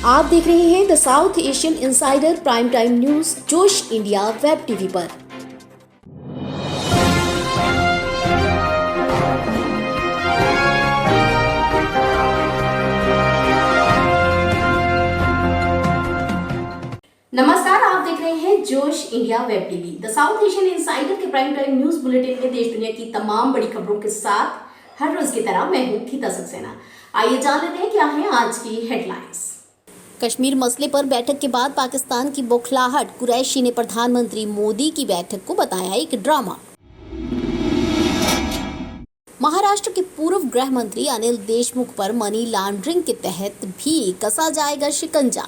आप देख रहे हैं the south Asian insider prime time news जोश इंडिया वेब टीवी पर। नमस्कार, आप देख रहे हैं जोश India web TV. The south Asian insider के प्राइम टाइम न्यूज बुलेटिन में देश दुनिया की तमाम बड़ी खबरों के साथ हर रोज की तरह मैं हूं गीता सक्सेना। आइए जान लेते हैं क्या है आज की हेडलाइंस। कश्मीर मसले पर बैठक के बाद पाकिस्तान की बौखलाहट, कुरैशी ने प्रधानमंत्री मोदी की बैठक को बताया एक ड्रामा। महाराष्ट्र के पूर्व गृह मंत्री अनिल देशमुख पर मनी लॉन्ड्रिंग के तहत भी कसा जाएगा शिकंजा।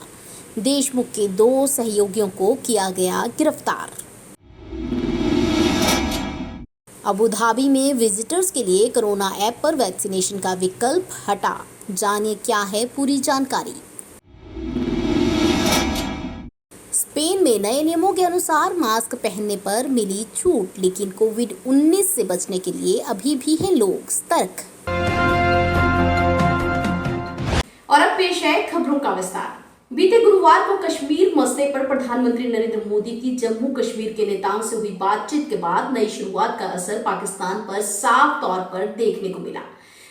देशमुख के 2 सहयोगियों को किया गया गिरफ्तार। अबू धाबी में विजिटर्स के लिए कोरोना ऐप पर वैक्सीनेशन का विकल्प हटा। जानिए क्या है पूरी जानकारी। स्पेन में नए नियमों के अनुसार मास्क पहनने पर मिली छूट, लेकिन कोविड-19 से बचने के लिए अभी भी हैं लोग सतर्क। और अब पेश है खबरों का विस्तार। बीते गुरुवार को कश्मीर मसले पर प्रधानमंत्री नरेंद्र मोदी की जम्मू कश्मीर के नेताओं से हुई बातचीत के बाद नई शुरुआत का असर पाकिस्तान पर साफ तौर पर देखने को मिला,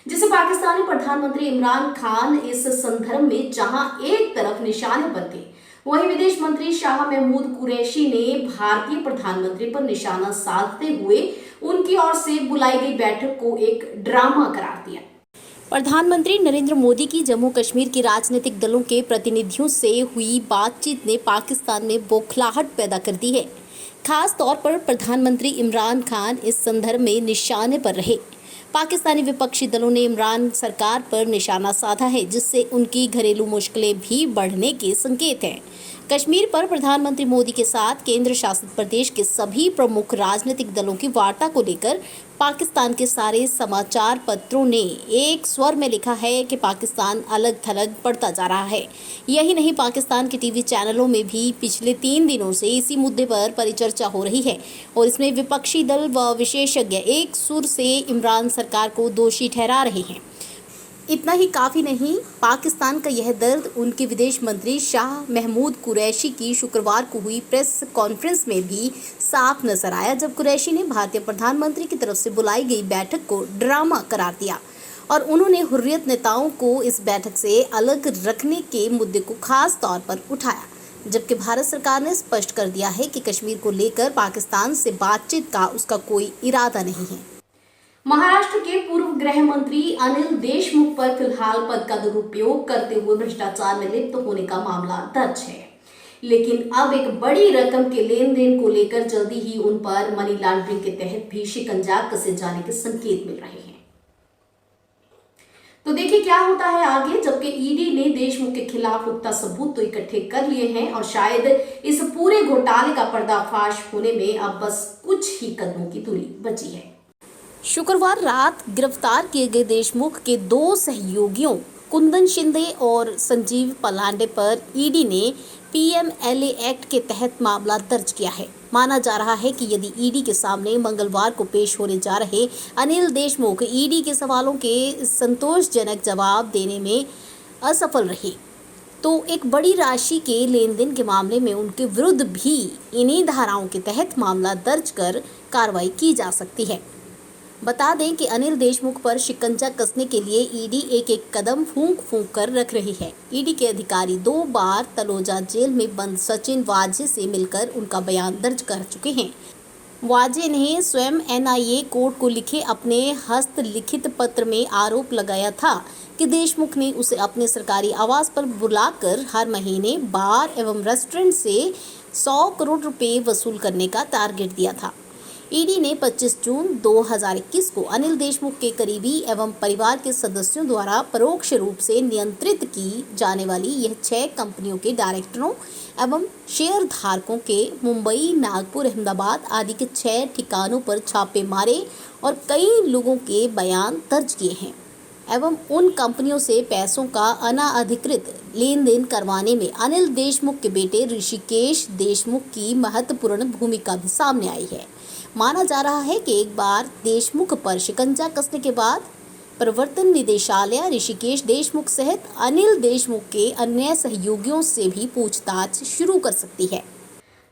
जिसे पाकिस्तानी प्रधानमंत्री इमरान खान इस संदर्भ में जहां एक तरफ निशाने पर थे, वहीं विदेश मंत्री शाह महमूद कुरैशी ने भारतीय प्रधानमंत्री पर निशाना साधते हुए उनकी ओर से बुलाई गई बैठक को एक ड्रामा करार दिया। प्रधानमंत्री नरेंद्र मोदी की जम्मू कश्मीर के राजनीतिक दलों के प्रतिनिधियों से हुई बातचीत ने पाकिस्तान में बौखलाहट पैदा कर दी है। खास तौर पर प्रधानमंत्री इमरान खान इस संदर्भ में निशाने पर रहे। पाकिस्तानी विपक्षी दलों ने इमरान सरकार पर निशाना साधा है, जिससे उनकी घरेलू मुश्किलें भी बढ़ने के संकेत हैं। कश्मीर पर प्रधानमंत्री मोदी के साथ केंद्र शासित प्रदेश के सभी प्रमुख राजनीतिक दलों की वार्ता को लेकर पाकिस्तान के सारे समाचार पत्रों ने एक स्वर में लिखा है कि पाकिस्तान अलग थलग पड़ता जा रहा है। यही नहीं, पाकिस्तान के टीवी चैनलों में भी पिछले 3 दिनों से इसी मुद्दे पर परिचर्चा हो रही है और इसमें विपक्षी दल व विशेषज्ञ एक सुर से इमरान सरकार को दोषी ठहरा रहे हैं। इतना ही काफ़ी नहीं, पाकिस्तान का यह दर्द उनके विदेश मंत्री शाह महमूद कुरैशी की शुक्रवार को हुई प्रेस कॉन्फ्रेंस में भी साफ नजर आया, जब कुरैशी ने भारतीय प्रधानमंत्री की तरफ से बुलाई गई बैठक को ड्रामा करार दिया और उन्होंने हुर्रियत नेताओं को इस बैठक से अलग रखने के मुद्दे को खास तौर पर उठाया, जबकि भारत सरकार ने स्पष्ट कर दिया है कि कश्मीर को लेकर पाकिस्तान से बातचीत का उसका कोई इरादा नहीं है। महाराष्ट्र के पूर्व गृह मंत्री अनिल देशमुख पर फिलहाल पद का दुरुपयोग करते हुए भ्रष्टाचार में लिप्त होने का मामला दर्ज है, लेकिन अब एक बड़ी रकम के लेन देन को लेकर जल्दी ही उन पर मनी लॉन्ड्रिंग के तहत भी शिकंजा कसे जाने के संकेत मिल रहे हैं। तो देखिए क्या होता है आगे, जबकि ईडी ने देशमुख के खिलाफ पुख्ता सबूत तो इकट्ठे कर लिए हैं और शायद इस पूरे घोटाले का पर्दाफाश होने में अब बस कुछ ही कदमों की दूरी बची है। शुक्रवार रात गिरफ्तार किए गए देशमुख के 2 सहयोगियों कुंदन शिंदे और संजीव पलांडे पर ईडी ने पीएमएलए एक्ट के तहत मामला दर्ज किया है। माना जा रहा है कि यदि ईडी के सामने मंगलवार को पेश होने जा रहे अनिल देशमुख ईडी के सवालों के संतोषजनक जवाब देने में असफल रहे, तो एक बड़ी राशि के लेन देन के मामले में उनके विरुद्ध भी इन्हीं धाराओं के तहत मामला दर्ज कर कार्रवाई की जा सकती है। बता दें कि अनिल देशमुख पर शिकंजा कसने के लिए ईडी एक कदम फूंक कर रख रही है। ईडी के अधिकारी 2 बार तलोजा जेल में बंद सचिन वाजे से मिलकर उनका बयान दर्ज कर चुके हैं। वाजे ने स्वयं एनआईए कोर्ट को लिखे अपने हस्तलिखित पत्र में आरोप लगाया था कि देशमुख ने उसे अपने सरकारी आवास पर बुलाकर हर महीने बार एवं रेस्टोरेंट से 100 करोड़ रुपए वसूल करने का टारगेट दिया था। ईडी ने 25 जून 2021 को अनिल देशमुख के करीबी एवं परिवार के सदस्यों द्वारा परोक्ष रूप से नियंत्रित की जाने वाली यह 6 कंपनियों के डायरेक्टरों एवं शेयर धारकों के मुंबई, नागपुर, अहमदाबाद आदि के 6 ठिकानों पर छापे मारे और कई लोगों के बयान दर्ज किए हैं एवं उन कंपनियों से पैसों का अनाधिकृत लेन देन करवाने में अनिल देशमुख के बेटे ऋषिकेश देशमुख की महत्वपूर्ण भूमिका भी सामने आई है। माना जा रहा है कि एक बार देशमुख पर शिकंजा कसने के बाद प्रवर्तन निदेशालय ऋषिकेश देशमुख सहित अनिल देशमुख के अन्य सहयोगियों से भी पूछताछ शुरू कर सकती है।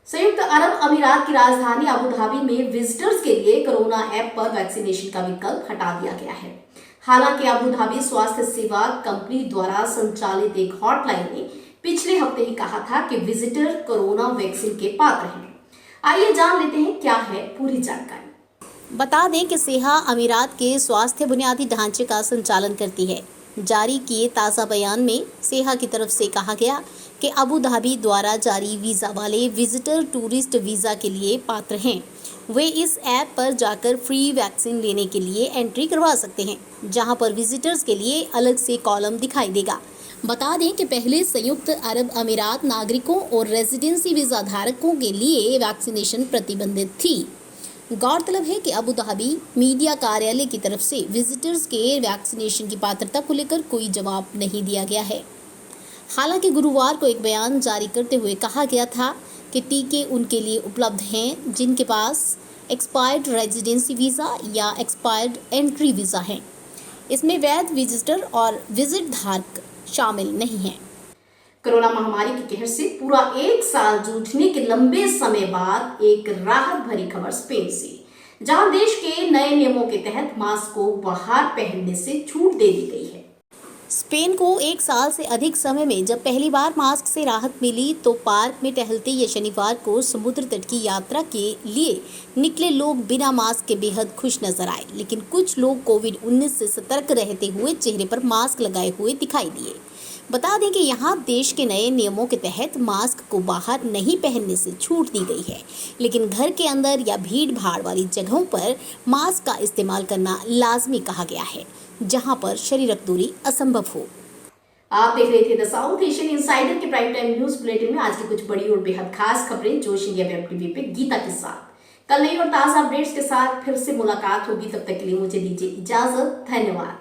संयुक्त अरब अमीरात की राजधानी अबू धाबी में विजिटर्स के लिए कोरोना ऐप पर वैक्सीनेशन का विकल्प हटा दिया गया है। हालांकि अबू धाबी स्वास्थ्य सेवा कंपनी द्वारा संचालित एक हॉटलाइन ने पिछले हफ्ते ही कहा था कि विजिटर कोरोना वैक्सीन के पात्र हैं। आइए जान लेते हैं क्या है पूरी जानकारी। बता दें कि सेहा अमीरात के स्वास्थ्य बुनियादी ढांचे का संचालन करती है। जारी किए ताज़ा बयान में सेहा की तरफ से कहा गया कि अबू धाबी द्वारा जारी वीज़ा वाले विजिटर टूरिस्ट वीज़ा के लिए पात्र हैं। वे इस ऐप पर जाकर फ्री वैक्सीन लेने के लिए एंट्री करवा सकते हैं, जहां पर विजिटर्स के लिए अलग से कॉलम दिखाई देगा। बता दें कि पहले संयुक्त अरब अमीरात नागरिकों और रेजिडेंसी वीज़ा धारकों के लिए वैक्सीनेशन प्रतिबंधित थी। गौरतलब है कि अबू धाबी मीडिया कार्यालय की तरफ से विजिटर्स के वैक्सीनेशन की पात्रता को लेकर कोई जवाब नहीं दिया गया है। हालांकि गुरुवार को एक बयान जारी करते हुए कहा गया था कि टीके उनके लिए उपलब्ध हैं जिनके पास एक्सपायर्ड रेजिडेंसी वीज़ा या एक्सपायर्ड एंट्री वीज़ा है। इसमें वैध विजिटर और विजिट धारक शामिल नहीं हैं। कोरोना महामारी के कहर से पूरा एक साल जूझने के लंबे समय बाद एक राहत भरी खबर स्पेन से, जहां देश के नए नियमों के तहत मास्क को बाहर पहनने से छूट दे दी गई है। स्पेन को एक साल से अधिक समय में जब पहली बार मास्क से राहत मिली तो पार्क में टहलते ये शनिवार को समुद्र तट की यात्रा के लिए निकले लोग बिना मास्क के बेहद खुश नजर आए। लेकिन कुछ लोग कोविड-19 से सतर्क रहते हुए चेहरे पर मास्क लगाए हुए दिखाई दिए। बता दें कि यहाँ देश के नए नियमों के तहत मास्क को बाहर नहीं पहनने से छूट दी गई है, लेकिन घर के अंदर या भीड़ भाड़ वाली जगहों पर मास्क का इस्तेमाल करना लाजमी कहा गया है, जहां पर शारीरिक दूरी असंभव हो। आप देख रहे थे द साउथ एशियन इनसाइडर के प्राइम टाइम न्यूज बुलेटिन में आज की कुछ बड़ी और बेहद खास खबरें जोश इंडिया वेब टीवी पे गीता के साथ। कल नई और ताजा अपडेट्स के साथ फिर से मुलाकात होगी, तब तक के लिए मुझे दीजिए इजाजत। धन्यवाद।